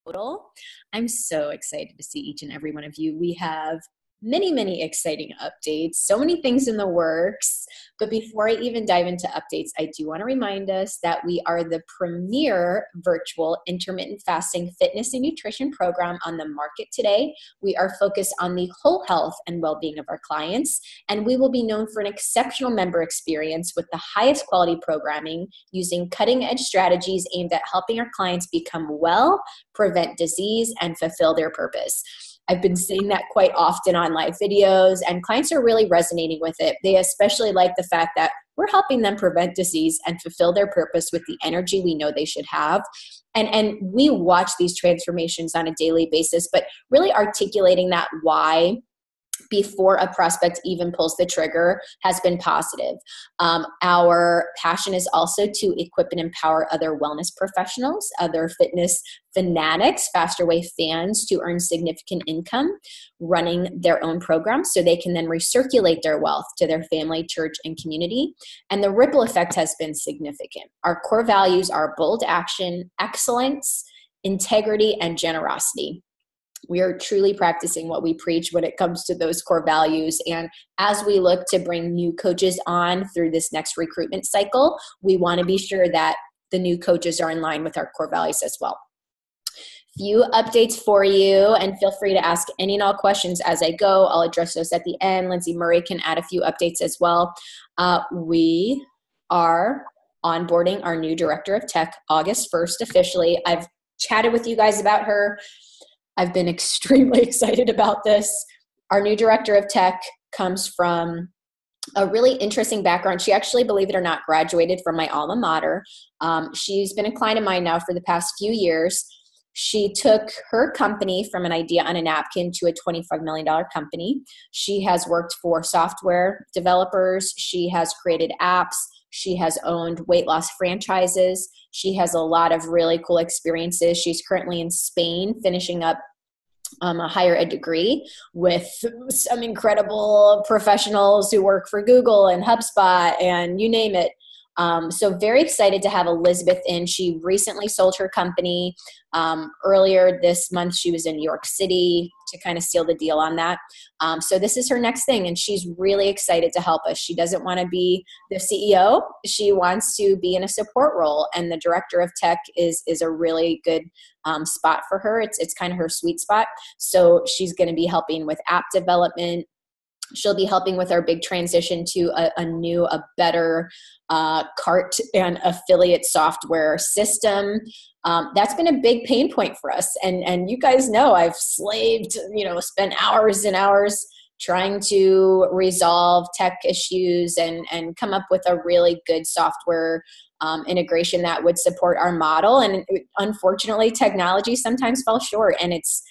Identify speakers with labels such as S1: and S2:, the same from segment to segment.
S1: total. I'm so excited to see each and every one of you. We have many exciting updates, so many things in the works. But before I even dive into updates, I do want to remind us that we are the premier virtual intermittent fasting fitness and nutrition program on the market today. We are focused on the whole health and well-being of our clients, and we will be known for an exceptional member experience with the highest quality programming using cutting-edge strategies aimed at helping our clients become well, prevent disease, and fulfill their purpose. I've been seeing that quite often on live videos, and clients are really resonating with it. They especially like the fact that we're helping them prevent disease and fulfill their purpose with the energy we know they should have. And we watch these transformations on a daily basis, but really articulating that why before a prospect even pulls the trigger has been positive. Our passion is also to equip and empower other wellness professionals, other fitness fanatics, Faster Way fans to earn significant income running their own programs so they can then recirculate their wealth to their family, church, and community. And the ripple effect has been significant. Our core values are bold action, excellence, integrity, and generosity. We are truly practicing what we preach when it comes to those core values. And as we look to bring new coaches on through this next recruitment cycle, we want to be sure that the new coaches are in line with our core values as well. Few updates for you, and feel free to ask any and all questions as I go. I'll address those at the end. Lindsay Murray can add a few updates as well. We are onboarding our new director of tech August 1st officially. I've chatted with you guys about her. I've been extremely excited about this. Our new director of tech comes from a really interesting background. She actually, believe it or not, graduated from my alma mater. She's been a client of mine now for the past few years. She took her company from an idea on a napkin to a $25 million company. She has worked for software developers. She has created apps. She has owned weight loss franchises. She has a lot of really cool experiences. She's currently in Spain finishing up a higher ed degree with some incredible professionals who work for Google and HubSpot and you name it. So very excited to have Elizabeth in. She recently sold her company. Earlier this month, she was in New York City to kind of seal the deal on that. So this is her next thing, and she's really excited to help us. She doesn't want to be the CEO. She wants to be in a support role, and the director of tech is a really good spot for her. It's kind of her sweet spot. So she's going to be helping with app development. She'll be helping with our big transition to a better cart and affiliate software system. That's been a big pain point for us. And you guys know I've slaved, spent hours and hours trying to resolve tech issues and come up with a really good software integration that would support our model. And unfortunately, technology sometimes falls short, and it's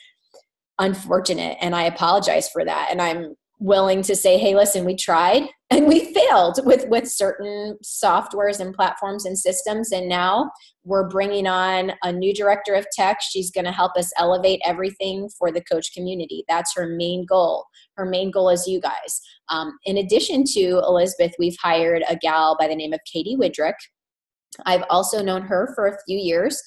S1: unfortunate. And I apologize for that. And I'm willing to say, hey, listen, we tried and we failed with certain softwares and platforms and systems. And now we're bringing on a new director of tech. She's going to help us elevate everything for the coach community. That's her main goal. Her main goal is you guys. In addition to Elizabeth, we've hired a gal by the name of Katie Widrick. I've also known her for a few years.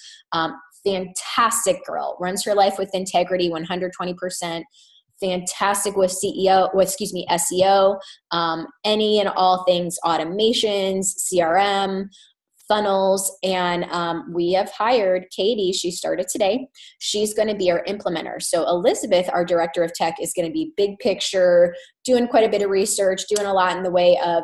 S1: Fantastic girl, runs her life with integrity, 120%. Fantastic with SEO, any and all things automations, CRM, funnels. And we have hired Katie. She started today. She's going to be our implementer. So Elizabeth, our director of tech, is going to be big picture, doing quite a bit of research, doing a lot in the way of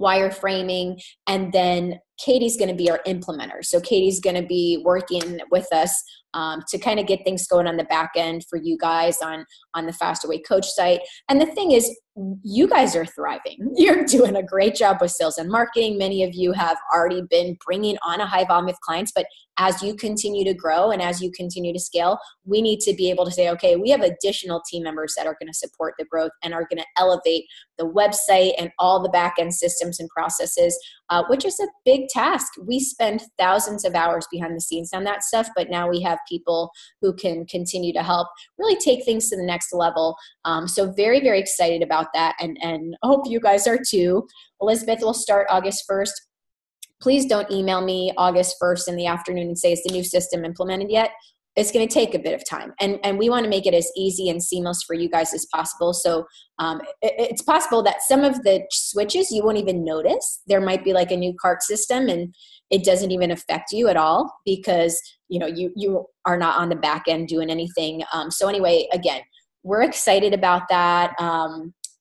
S1: wireframing. And then Katie's going to be our implementer. So Katie's going to be working with us to kind of get things going on the back end for you guys on the Faster Way Coach site. And the thing is, you guys are thriving. You're doing a great job with sales and marketing. Many of you have already been bringing on a high volume of clients, but as you continue to grow and as you continue to scale, we need to be able to say, okay, we have additional team members that are going to support the growth and are going to elevate the website and all the back end systems and processes, which is a big task. We spend thousands of hours behind the scenes on that stuff, but now we have people who can continue to help really take things to the next level. So very, very excited about that, and I hope you guys are too. Elizabeth will start August 1st. Please don't email me August 1st in the afternoon and say, is the new system implemented yet? it's going to take a bit of time, and we want to make it as easy and seamless for you guys as possible. So it's possible that some of the switches you won't even notice. There might be like a new cart system and it doesn't even affect you at all because you are not on the back end doing anything. So anyway, again, we're excited about that.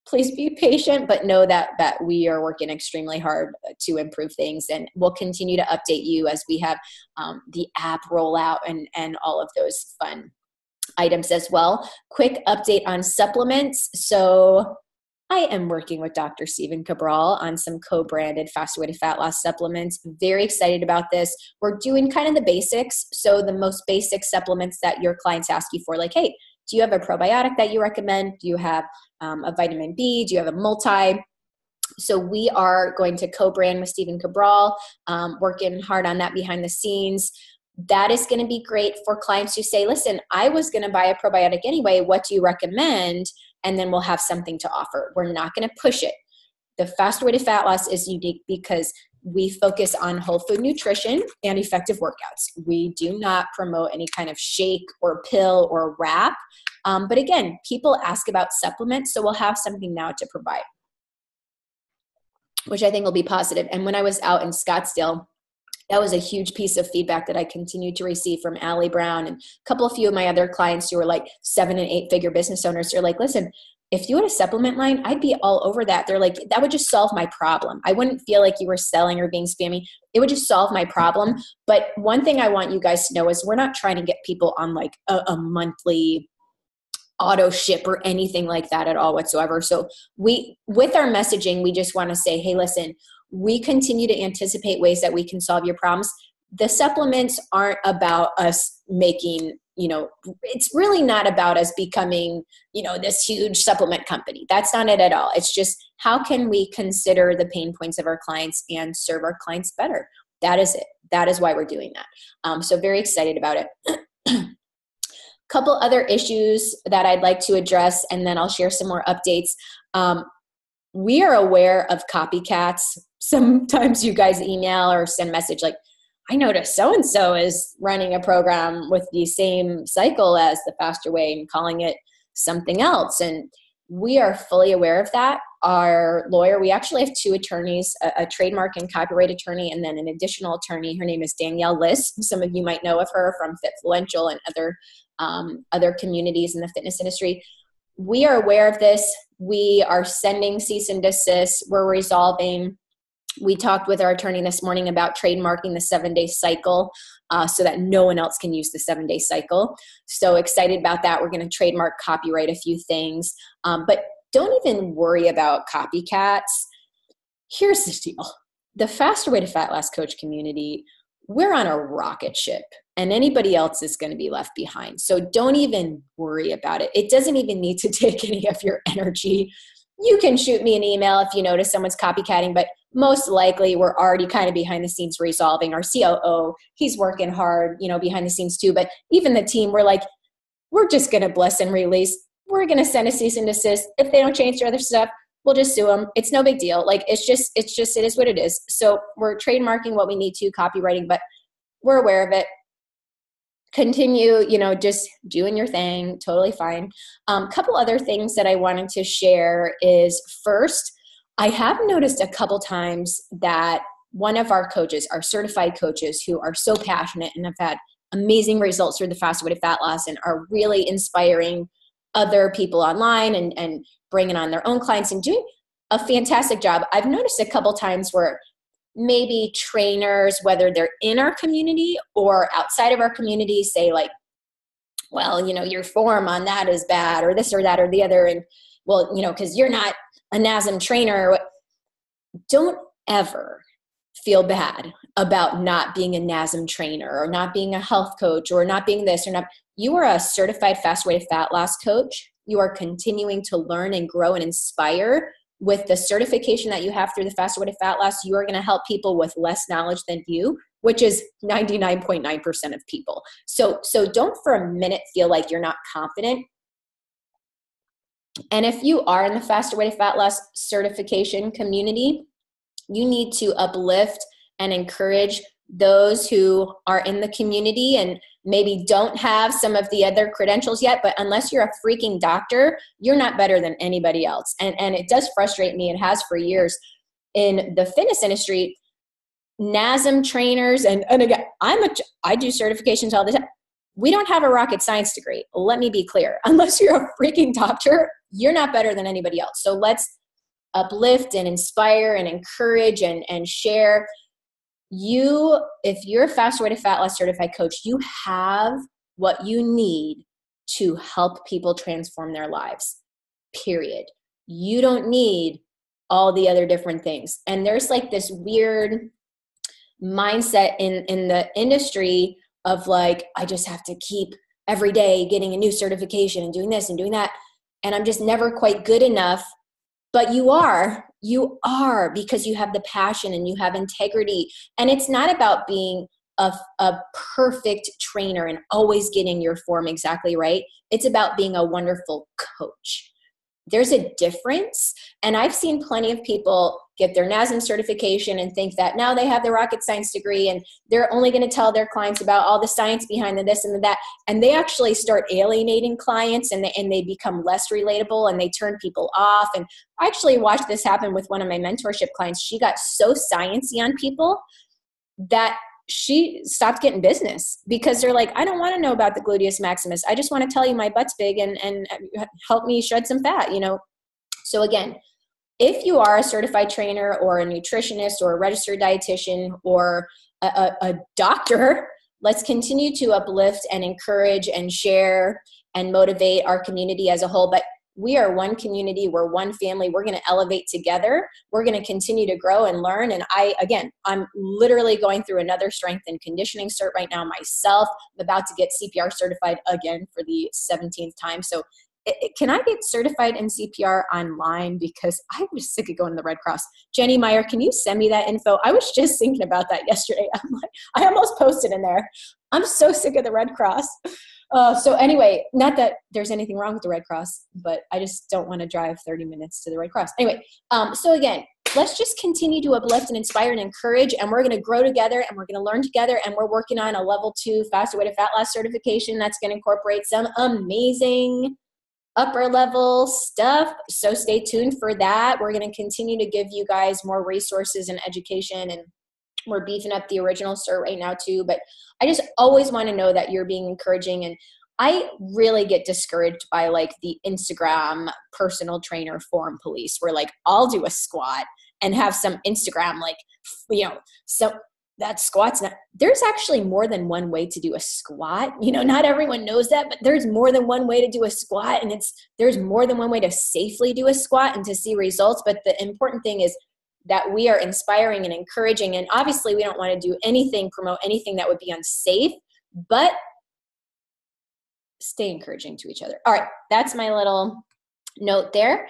S1: Please be patient, but know that we are working extremely hard to improve things, and we'll continue to update you as we have the app rollout and all of those fun items as well. Quick update on supplements. So I am working with Dr. Stephen Cabral on some co-branded Faster Way to Fat Loss supplements. Very excited about this. We're doing kind of the basics. So the most basic supplements that your clients ask you for, like, hey, do you have a probiotic that you recommend? Do you have a vitamin B? Do you have a multi? So we are going to co-brand with Stephen Cabral, working hard on that behind the scenes. That is going to be great for clients who say, listen, I was going to buy a probiotic anyway. What do you recommend? And then we'll have something to offer. We're not going to push it. The Faster Way to Fat Loss is unique because we focus on whole food nutrition and effective workouts. We do not promote any kind of shake or pill or wrap. But again, people ask about supplements, so we'll have something now to provide, which I think will be positive. And when I was out in Scottsdale, that was a huge piece of feedback that I continued to receive from Allie Brown and a few of my other clients who were like 7- and 8-figure business owners. They're like, listen, if you had a supplement line, I'd be all over that. They're like, that would just solve my problem. I wouldn't feel like you were selling or being spammy. It would just solve my problem. But one thing I want you guys to know is we're not trying to get people on like a monthly auto ship or anything like that at all whatsoever. So with our messaging, we just want to say, hey, listen, we continue to anticipate ways that we can solve your problems. The supplements aren't about us making, it's really not about us becoming, this huge supplement company. That's not it at all. It's just how can we consider the pain points of our clients and serve our clients better? That is it. That is why we're doing that. So very excited about it. Couple other issues that I'd like to address, and then I'll share some more updates. We are aware of copycats. Sometimes you guys email or send message like, I noticed so-and-so is running a program with the same cycle as the Faster Way and calling it something else. And we are fully aware of that. Our lawyer, we actually have 2 attorneys, a trademark and copyright attorney, and then an additional attorney. Her name is Danielle Liss. Some of you might know of her from Fitfluential and other communities in the fitness industry. We are aware of this. We are sending cease and desist. We're resolving. We talked with our attorney this morning about trademarking the 7-day cycle so that no one else can use the 7-day cycle. So excited about that. We're going to trademark, copyright a few things. But don't even worry about copycats. Here's the deal. The Faster Way to Fat Loss Coach community, we're on a rocket ship and anybody else is going to be left behind. So don't even worry about it. It doesn't even need to take any of your energy. You can shoot me an email if you notice someone's copycatting, but most likely we're already kind of behind the scenes resolving. Our COO, he's working hard, behind the scenes too. But even the team, we're just going to bless and release. We're going to send a cease and desist. If they don't change their other stuff, we'll just sue them. It's no big deal. It is what it is. So we're trademarking what we need to, copywriting, but we're aware of it. Continue, just doing your thing. Totally fine. Couple other things that I wanted to share is first, I have noticed a couple times that one of our coaches, our certified coaches who are so passionate and have had amazing results through the Faster Way to Fat Loss and are really inspiring other people online and bringing on their own clients and doing a fantastic job. I've noticed a couple times where maybe trainers, whether they're in our community or outside of our community, say like, well, your form on that is bad or this or that or the other. And well, because you're not a NASM trainer. Don't ever feel bad about not being a NASM trainer or not being a health coach or not being this or not. You are a certified Fast Way to Fat Loss coach. You are continuing to learn and grow and inspire. With the certification that you have through the Faster Way to Fat Loss, you are going to help people with less knowledge than you, which is 99.9% of people. So don't for a minute feel like you're not confident. And if you are in the Faster Way to Fat Loss certification community, you need to uplift and encourage those who are in the community and maybe don't have some of the other credentials yet, but unless you're a freaking doctor, you're not better than anybody else. And it does frustrate me. It has for years in the fitness industry. NASM trainers, and again, I do certifications all the time. We don't have a rocket science degree. Let me be clear. Unless you're a freaking doctor, you're not better than anybody else. So let's uplift and inspire and encourage and share. If you're a Faster Way to Fat Loss certified coach, you have what you need to help people transform their lives, period. You don't need all the other different things. And there's like this weird mindset in the industry of like, I just have to keep every day getting a new certification and doing this and doing that. And I'm just never quite good enough. But you are because you have the passion and you have integrity. And it's not about being a perfect trainer and always getting your form exactly right. It's about being a wonderful coach. There's a difference. And I've seen plenty of people get their NASM certification and think that now they have the rocket science degree and they're only going to tell their clients about all the science behind the this and the that. And they actually start alienating clients and they become less relatable and they turn people off. And I actually watched this happen with one of my mentorship clients. She got so sciencey on people that she stopped getting business because they're like, I don't want to know about the gluteus maximus. I just want to tell you my butt's big and help me shed some fat, you know? So again, if you are a certified trainer or a nutritionist or a registered dietitian or a doctor, let's continue to uplift and encourage and share and motivate our community as a whole. But we are one community. We're one family. We're going to elevate together. We're going to continue to grow and learn. And I'm literally going through another strength and conditioning cert right now myself. I'm about to get CPR certified again for the 17th time. So can I get certified in CPR online? Because I was sick of going to the Red Cross. Jenny Meyer, can you send me that info? I was just thinking about that yesterday. I'm like, I almost posted in there. I'm so sick of the Red Cross. So anyway, not that there's anything wrong with the Red Cross, but I just don't want to drive 30 minutes to the Red Cross. Anyway, so again, let's just continue to uplift and inspire and encourage, and we're going to grow together and we're going to learn together, and we're working on a level 2 Faster Way to Fat Loss certification that's going to incorporate some amazing upper level stuff. So stay tuned for that. We're going to continue to give you guys more resources and education, and we're beefing up the original cert right now too. But I just always want to know that you're being encouraging. And I really get discouraged by like the Instagram personal trainer form police, where like I'll do a squat and have some Instagram, like, you know, so that squat's not, there's actually more than one way to do a squat. You know, not everyone knows that, but there's more than one way to do a squat, and there's more than one way to safely do a squat and to see results. But the important thing is that we are inspiring and encouraging. And obviously we don't want to do anything, promote anything that would be unsafe, but stay encouraging to each other. All right. That's my little note there.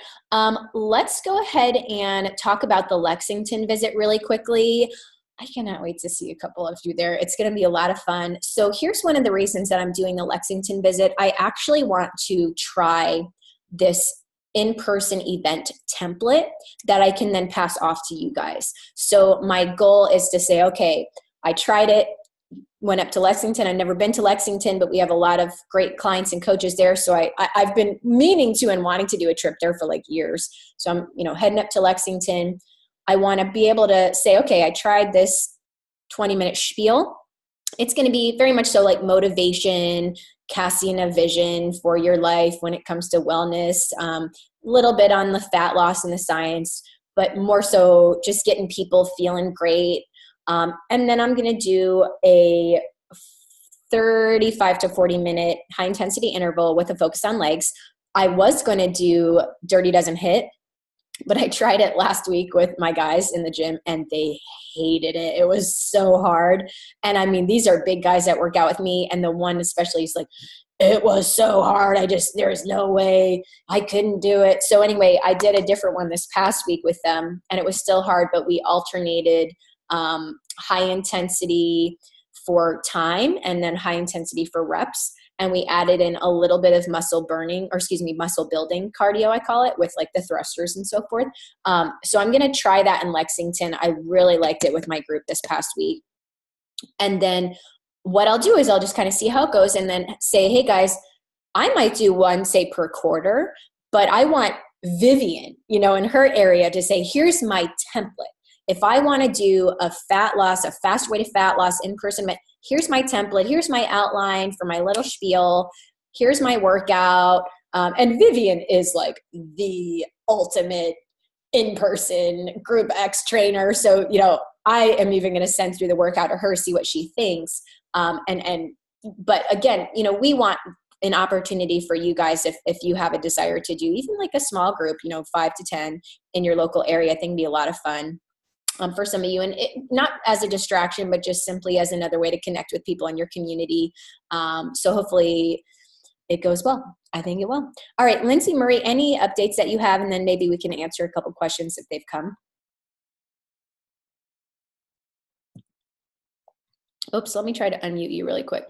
S1: Let's go ahead and talk about the Lexington visit really quickly. I cannot wait to see a couple of you there. It's going to be a lot of fun. So here's one of the reasons that I'm doing the Lexington visit. I actually want to try this in-person event template that I can then pass off to you guys. So my goal is to say, okay, I tried it, went up to Lexington. I've never been to Lexington, but we have a lot of great clients and coaches there. So I've been meaning to and wanting to do a trip there for like years. So I'm, you know, heading up to Lexington. I want to be able to say, okay, I tried this 20-minute spiel. It's going to be very much so like motivation, casting a vision for your life when it comes to wellness, little bit on the fat loss and the science, but more so just getting people feeling great. And then I'm going to do a 35 to 40 minute high intensity interval with a focus on legs. I was going to do Dirty Dozen HIIT, but I tried it last week with my guys in the gym and they hated it. It was so hard. And I mean, these are big guys that work out with me. And the one especially is like, it was so hard. There's no way I couldn't do it. So anyway, I did a different one this past week with them and it was still hard, but we alternated high intensity for time and then high intensity for reps. And we added in a little bit of muscle building cardio, I call it, with like the thrusters and so forth. So I'm going to try that in Lexington. I really liked it with my group this past week. And then what I'll do is I'll just kind of see how it goes and then say, hey guys, I might do one, say per quarter, but I want Vivian, in her area to say, here's my template. If I want to do a fast way to fat loss in person, here's my template. Here's my outline for my little spiel. Here's my workout. And Vivian is like the ultimate in-person group X trainer. So, I am even going to send through the workout to her, see what she thinks. But again, we want an opportunity for you guys if you have a desire to do even like a small group, 5 to 10 in your local area. I think it'd be a lot of fun for some of you, and not as a distraction, but just simply as another way to connect with people in your community. So hopefully it goes well. I think it will. All right, Lindsay, Marie, any updates that you have, and then maybe we can answer a couple questions if they've come. Oops, let me try to unmute you really quick.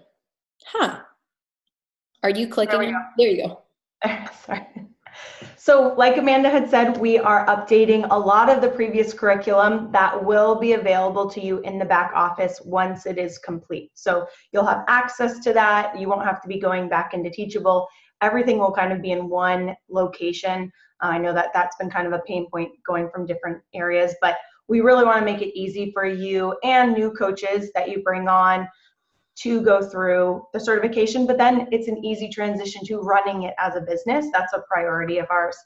S1: Are you clicking? There you go.
S2: Sorry. So like Amanda had said, we are updating a lot of the previous curriculum that will be available to you in the back office once it is complete. So you'll have access to that. You won't have to be going back into Teachable. Everything will kind of be in one location. I know that that's been kind of a pain point going from different areas, but we really want to make it easy for you and new coaches that you bring on to go through the certification, but then it's an easy transition to running it as a business. That's a priority of ours.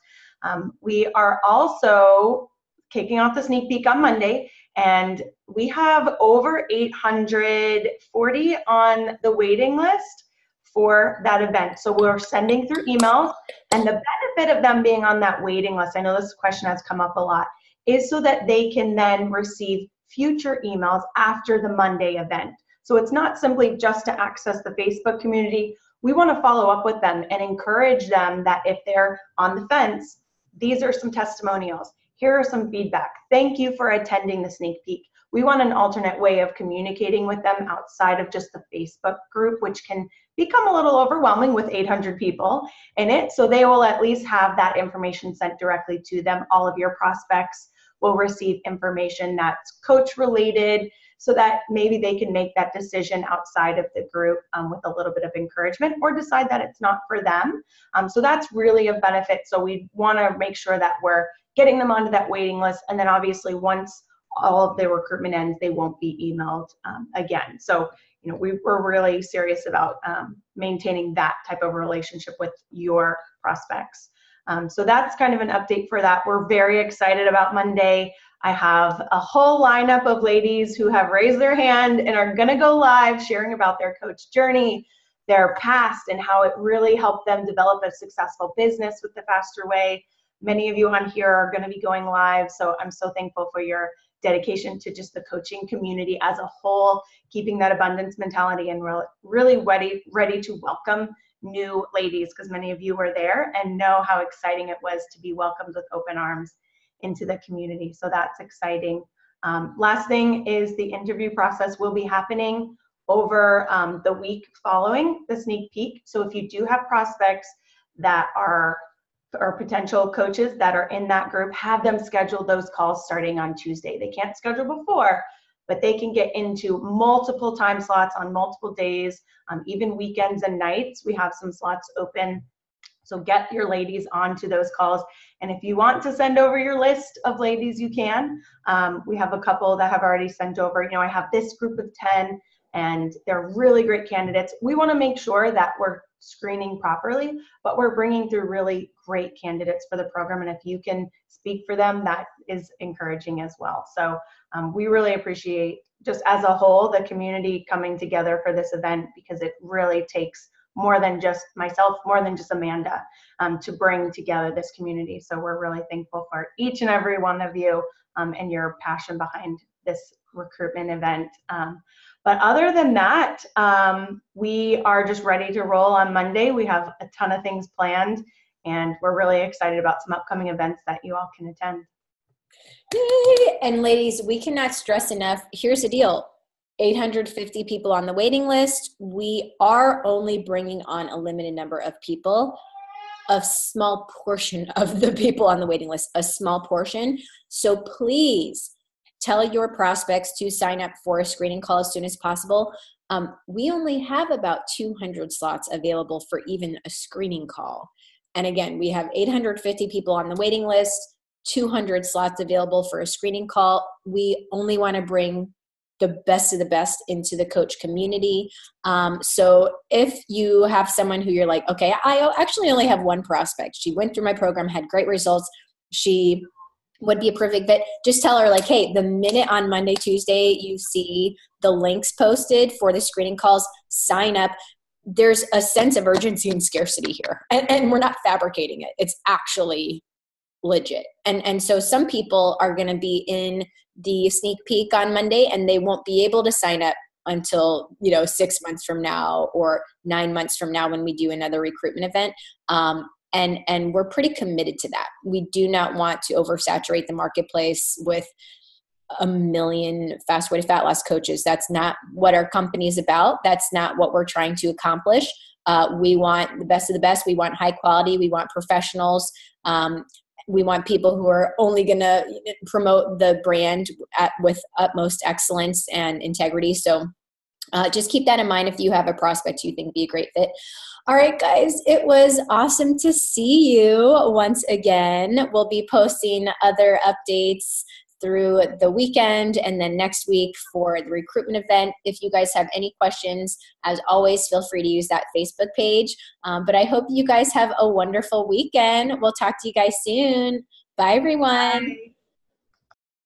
S2: We are also kicking off the sneak peek on Monday, and we have over 840 on the waiting list for that event. So we're sending through emails, and the benefit of them being on that waiting list, I know this question has come up a lot, is so that they can then receive future emails after the Monday event. So it's not simply just to access the Facebook community. We want to follow up with them and encourage them that if they're on the fence, these are some testimonials. Here are some feedback. Thank you for attending the sneak peek. We want an alternate way of communicating with them outside of just the Facebook group, which can become a little overwhelming with 800 people in it. So they will at least have that information sent directly to them. All of your prospects will receive information that's coach related, so that maybe they can make that decision outside of the group with a little bit of encouragement, or decide that it's not for them. So that's really a benefit. So we want to make sure that we're getting them onto that waiting list. And then obviously once all of their recruitment ends, they won't be emailed again. So, we're really serious about maintaining that type of relationship with your prospects. So that's kind of an update for that. We're very excited about Monday. I have a whole lineup of ladies who have raised their hand and are going to go live sharing about their coach journey, their past, and how it really helped them develop a successful business with the Faster Way. Many of you on here are going to be going live, so I'm so thankful for your dedication to just the coaching community as a whole, keeping that abundance mentality, and really ready to welcome new ladies, because many of you were there and know how exciting it was to be welcomed with open arms into the community. So that's exciting. Last thing is the interview process will be happening over the week following the sneak peek. So if you do have prospects that are or potential coaches that are in that group, have them schedule those calls starting on Tuesday. They can't schedule before, but they can get into multiple time slots on multiple days, even weekends and nights. We have some slots open. So get your ladies onto those calls. And if you want to send over your list of ladies, you can. We have a couple that have already sent over. I have this group of 10, and they're really great candidates. We want to make sure that we're screening properly, but we're bringing through really great candidates for the program. And if you can speak for them, that is encouraging as well. So we really appreciate, just as a whole, the community coming together for this event, because it really takes more than just myself, more than just Amanda, to bring together this community. So we're really thankful for each and every one of you and your passion behind this recruitment event. But other than that, we are just ready to roll on Monday. We have a ton of things planned, and we're really excited about some upcoming events that you all can attend.
S1: Yay! And ladies, we cannot stress enough. Here's the deal. 850 people on the waiting list. We are only bringing on a limited number of people, a small portion of the people on the waiting list, a small portion. So please tell your prospects to sign up for a screening call as soon as possible. we only have about 200 slots available for even a screening call. And again, we have 850 people on the waiting list, 200 slots available for a screening call. We only want to bring the best of the best into the coach community. So if you have someone who you're like, okay, I actually only have one prospect. She went through my program, had great results. She would be a perfect fit. Just tell her like, hey, the minute on Monday, Tuesday, you see the links posted for the screening calls, sign up. There's a sense of urgency and scarcity here. And we're not fabricating it. It's actually legit. And so some people are going to be in the sneak peek on Monday and they won't be able to sign up until, 6 months from now or 9 months from now when we do another recruitment event. And we're pretty committed to that. We do not want to oversaturate the marketplace with a million fast way to fat loss coaches. That's not what our company is about. That's not what we're trying to accomplish. We want the best of the best. We want high quality. We want professionals. We want people who are only going to promote the brand with utmost excellence and integrity. So just keep that in mind if you have a prospect you think would be a great fit. All right, guys, it was awesome to see you once again. We'll be posting other updates through the weekend and then next week for the recruitment event. If you guys have any questions, as always, feel free to use that Facebook page. But I hope you guys have a wonderful weekend. We'll talk to you guys soon. Bye, everyone.
S2: Bye.